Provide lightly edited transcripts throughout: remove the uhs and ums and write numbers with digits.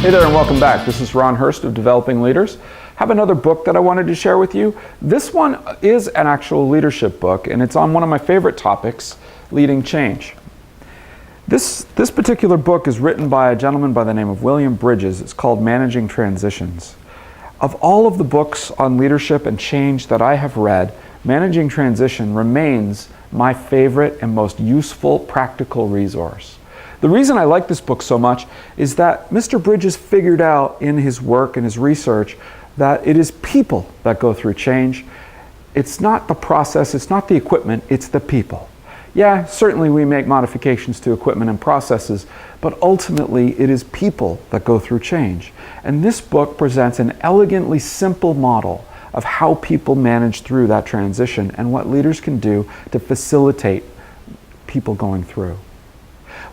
Hey there and welcome back. This is Ron Hurst of Developing Leaders. I have another book that I wanted to share with you. This one is an actual leadership book, and it's on one of my favorite topics, leading change. This particular book is written by a gentleman by the name of William Bridges. It's called Managing Transitions. Of all of the books on leadership and change that I have read, Managing Transition remains my favorite and most useful practical resource. The reason I like this book so much is that Mr. Bridges figured out in his work and his research that it is people that go through change. It's not the process, it's not the equipment, it's the people. Yeah, certainly we make modifications to equipment and processes, but ultimately it is people that go through change. And this book presents an elegantly simple model of how people manage through that transition and what leaders can do to facilitate people going through.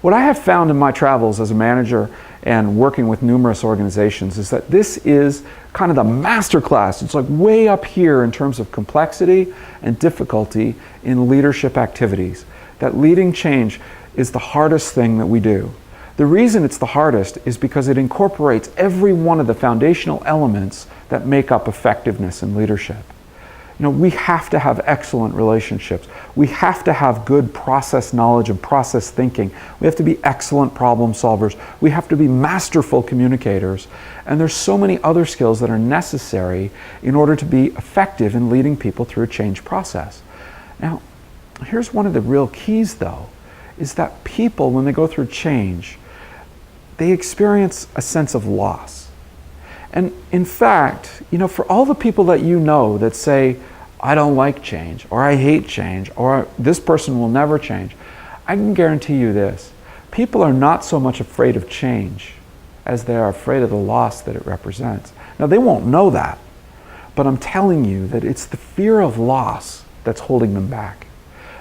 What I have found in my travels as a manager and working with numerous organizations is that this is kind of the master class. It's like way up here in terms of complexity and difficulty in leadership activities. That leading change is the hardest thing that we do. The reason it's the hardest is because it incorporates every one of the foundational elements that make up effectiveness in leadership. You know, we have to have excellent relationships. We have to have good process knowledge and process thinking. We have to be excellent problem solvers. We have to be masterful communicators. And there's so many other skills that are necessary in order to be effective in leading people through a change process. Now, here's one of the real keys though, is that people, when they go through change, they experience a sense of loss. And in fact, you know, for all the people that you know that say, I don't like change, or I hate change, or this person will never change, I can guarantee you this. People are not so much afraid of change as they are afraid of the loss that it represents. Now, they won't know that, but I'm telling you that it's the fear of loss that's holding them back.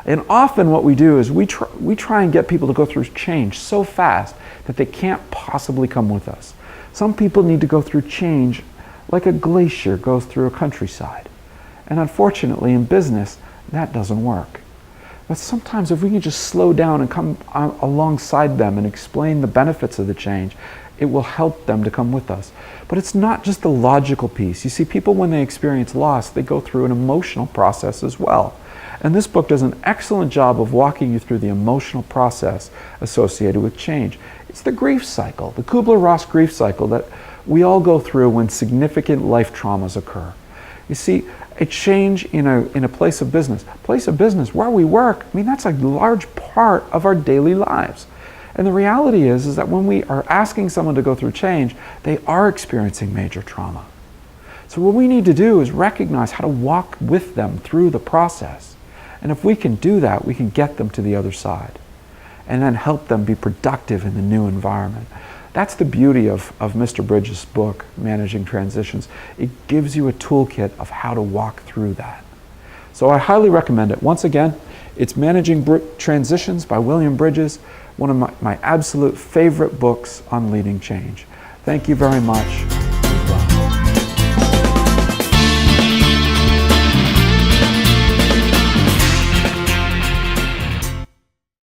And often what we do is we try and get people to go through change so fast that they can't possibly come with us. Some people need to go through change like a glacier goes through a countryside. And unfortunately, in business, that doesn't work. But sometimes if we can just slow down and come alongside them and explain the benefits of the change, it will help them to come with us. But it's not just the logical piece. You see, people, when they experience loss, they go through an emotional process as well. And this book does an excellent job of walking you through the emotional process associated with change. It's the grief cycle, the Kubler-Ross grief cycle that we all go through when significant life traumas occur. You see, a change in a place of business where we work, I mean, that's a large part of our daily lives. And the reality is that when we are asking someone to go through change, they are experiencing major trauma. So what we need to do is recognize how to walk with them through the process. And if we can do that, we can get them to the other side and then help them be productive in the new environment. That's the beauty of Mr. Bridges' book, Managing Transitions. It gives you a toolkit of how to walk through that. So I highly recommend it. Once again, it's Managing Transitions by William Bridges, one of my absolute favorite books on leading change. Thank you very much.